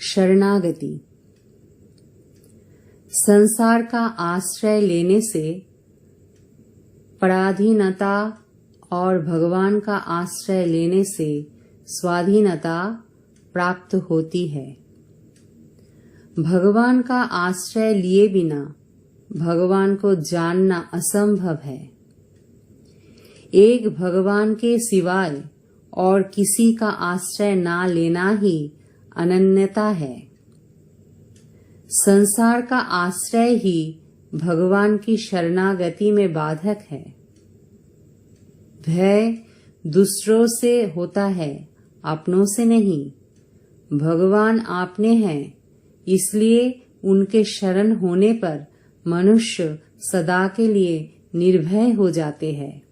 शरणागति। संसार का आश्रय लेने से पराधीनता और भगवान का आश्रय लेने से स्वाधीनता प्राप्त होती है। भगवान का आश्रय लिए बिना भगवान को जानना असंभव है। एक भगवान के सिवाय और किसी का आश्रय ना लेना ही अनन्यता है। संसार का आश्रय ही भगवान की शरणागति में बाधक है। भय दूसरों से होता है, अपनों से नहीं। भगवान आपने हैं, इसलिए उनके शरण होने पर मनुष्य सदा के लिए निर्भय हो जाते हैं।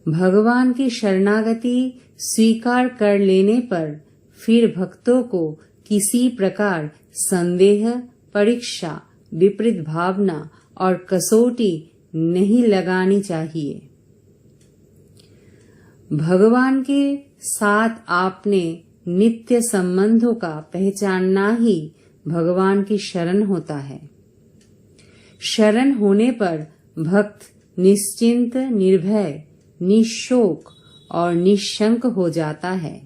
भगवान की शरणागति स्वीकार कर लेने पर फिर भक्तों को किसी प्रकार संदेह, परीक्षा, विपरीत भावना और कसौटी नहीं लगानी चाहिए। भगवान के साथ आपने नित्य संबंधों का पहचानना ही भगवान की शरण होता है। शरण होने पर भक्त निश्चिंत, निर्भय, निशोक और निशंक हो जाता है।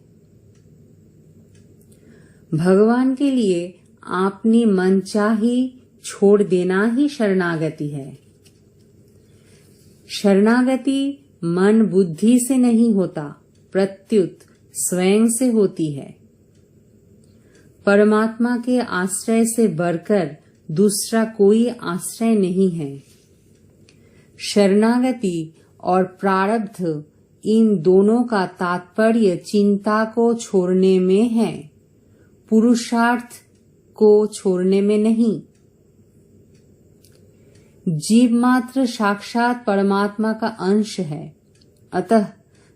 भगवान के लिए अपनी मनचाही छोड़ देना ही शरणागति है। शरणागति मन बुद्धि से नहीं होता, प्रत्युत स्वयं से होती है। परमात्मा के आश्रय से बढ़कर दूसरा कोई आश्रय नहीं है। शरणागति और प्रारब्ध, इन दोनों का तात्पर्य चिंता को छोड़ने में है, पुरुषार्थ को छोड़ने में नहीं। जीव मात्र साक्षात परमात्मा का अंश है। अतः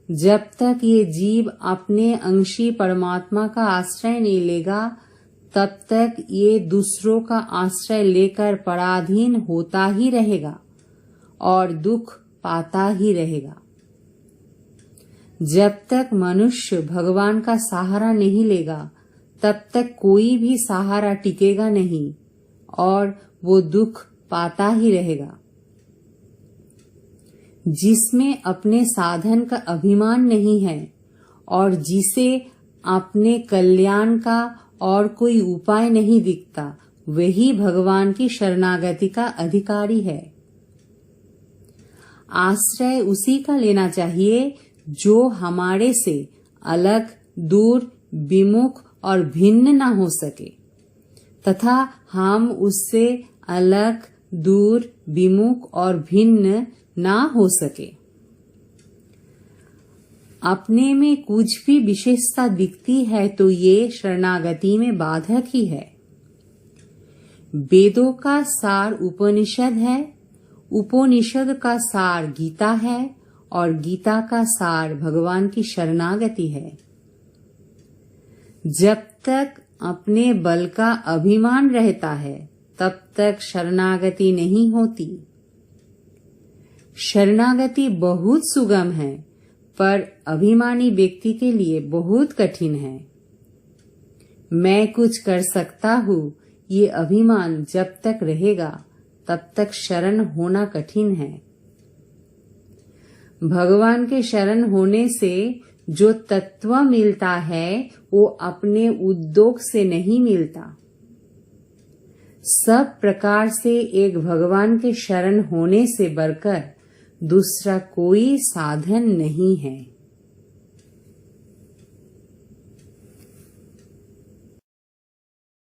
जब तक ये जीव अपने अंशी परमात्मा का आश्रय नहीं लेगा, तब तक ये दूसरों का आश्रय लेकर पराधीन होता ही रहेगा और दुख पाता ही रहेगा। जब तक मनुष्य भगवान का सहारा नहीं लेगा, तब तक कोई भी सहारा टिकेगा नहीं और वो दुख पाता ही रहेगा। जिसमें अपने साधन का अभिमान नहीं है और जिसे अपने कल्याण का और कोई उपाय नहीं दिखता, वही भगवान की शरणागति का अधिकारी है। आश्रय उसी का लेना चाहिए जो हमारे से अलग, दूर, विमुख और भिन्न ना हो सके तथा हम उससे अलग, दूर, विमुख और भिन्न ना हो सके। अपने में कुछ भी विशेषता दिखती है तो ये शरणागति में बाधक ही है। वेदों का सार उपनिषद है, उपनिषद का सार गीता है और गीता का सार भगवान की शरणागति है। जब तक अपने बल का अभिमान रहता है, तब तक शरणागति नहीं होती। शरणागति बहुत सुगम है, पर अभिमानी व्यक्ति के लिए बहुत कठिन है। मैं कुछ कर सकता हूँ, ये अभिमान जब तक रहेगा, तब तक शरण होना कठिन है। भगवान के शरण होने से जो तत्व मिलता है, वो अपने उद्योग से नहीं मिलता। सब प्रकार से एक भगवान के शरण होने से बढ़कर दूसरा कोई साधन नहीं है।